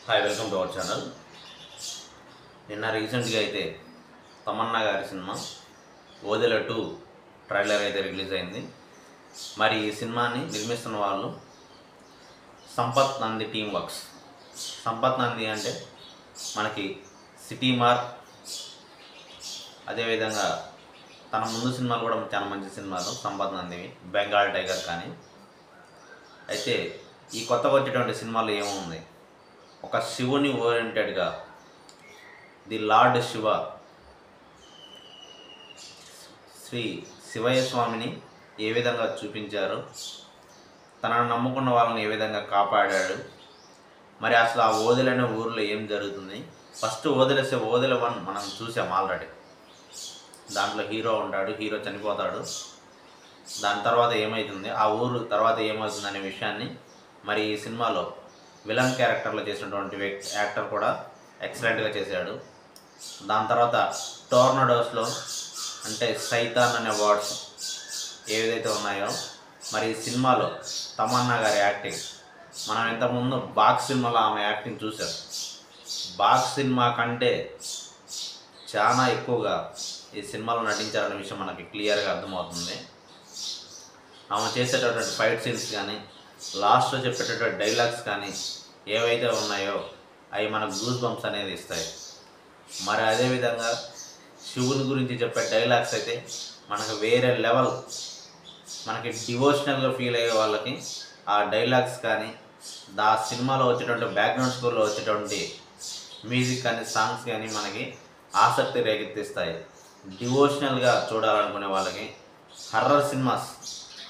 Hi, welcome to our channel. నిన్న రీసెంట్గా అయితే తమన్నా గారి సినిమా ఓదెల 2 ట్రైలర్ అయితే రిలీజ్ అయింది. మరి ఈ సినిమాని నిర్మిస్తున్న వాళ్ళు సంపత్ నంది టీమ్ వర్క్స్. సంపత్ నంది అంటే మనకి సిటీ మార్క్, అదేవిధంగా తన ముందు సినిమాలు కూడా చాలా మంచి సినిమాలు సంపత్ నందివి, బెంగాల్ టైగర్. కానీ అయితే ఈ కొత్తగా వచ్చేటువంటి సినిమాలు ఏముంది, ఒక శివుని ఓరియంటెడ్గా ది లార్డ్ శివ, శ్రీ శివయ్య స్వామిని ఏ విధంగా చూపించారు, తనను నమ్ముకున్న వాళ్ళని ఏ విధంగా కాపాడాడు, మరి అసలు ఆ ఓదెల అనే ఊరిలో ఏం జరుగుతుంది. ఫస్ట్ ఓదెల 1 మనం చూసాం ఆల్రెడీ. దాంట్లో హీరో ఉంటాడు, హీరో చనిపోతాడు. దాని తర్వాత ఏమవుతుంది, ఆ ఊరు తర్వాత ఏమవుతుంది అనే విషయాన్ని మరి ఈ సినిమాలో విలన్ క్యారెక్టర్లో చేసినటువంటి యాక్టర్ కూడా ఎక్సలెంట్గా చేశాడు. దాని తర్వాత టోర్నడోస్లో అంటే సైతాన్ అనే వర్డ్స్ ఏదైతే ఉన్నాయో, మరి ఈ సినిమాలో తమన్నా గారి యాక్టింగ్, మనం ఇంతకుముందు బాక్స్ సినిమాలో ఆమె యాక్టింగ్ చూసాం. బాక్స్ సినిమా కంటే చాలా ఎక్కువగా ఈ సినిమాలో నటించాలనే విషయం మనకి క్లియర్గా అర్థమవుతుంది. ఆమె చేసేటటువంటి ఫైట్ సీన్స్ కానీ, లాస్ట్లో చెప్పేటటువంటి డైలాగ్స్ కానీ ఏవైతే ఉన్నాయో అవి మనకు గూస్ బంప్స్ అనేది ఇస్తాయి. మరి అదేవిధంగా శివుని గురించి చెప్పే డైలాగ్స్ అయితే మనకు వేరే లెవెల్, మనకి డివోషనల్గా ఫీల్ అయ్యే వాళ్ళకి ఆ డైలాగ్స్ కానీ, ఆ సినిమాలో వచ్చేటువంటి బ్యాక్గ్రౌండ్ స్కోర్లో వచ్చేటువంటి మ్యూజిక్ కానీ, సాంగ్స్ కానీ మనకి ఆసక్తి రేకెత్తిస్తాయి. డివోషనల్గా చూడాలనుకునే వాళ్ళకి,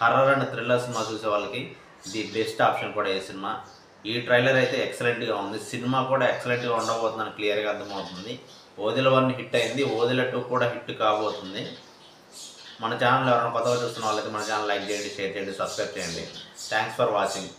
హర్రర్ అండ్ థ్రిల్లర్ సినిమా చూసే వాళ్ళకి ది బెస్ట్ ఆప్షన్ కూడా ఈ సినిమా. ఈ ట్రైలర్ అయితే ఎక్సలెంట్గా ఉంది, సినిమా కూడా ఎక్సలెంట్గా ఉండబోతుందని క్లియర్గా అర్థమవుతుంది. ఓదెల 1 హిట్ అయింది, ఓదెల 2 కూడా హిట్ కాబోతుంది. మన ఛానల్ ఎవరైనా కొత్తగా చూస్తున్న వాళ్ళైతే మన ఛానల్ లైక్ చేయండి, షేర్ చేయండి, సబ్స్క్రైబ్ చేయండి. Thanks for watching.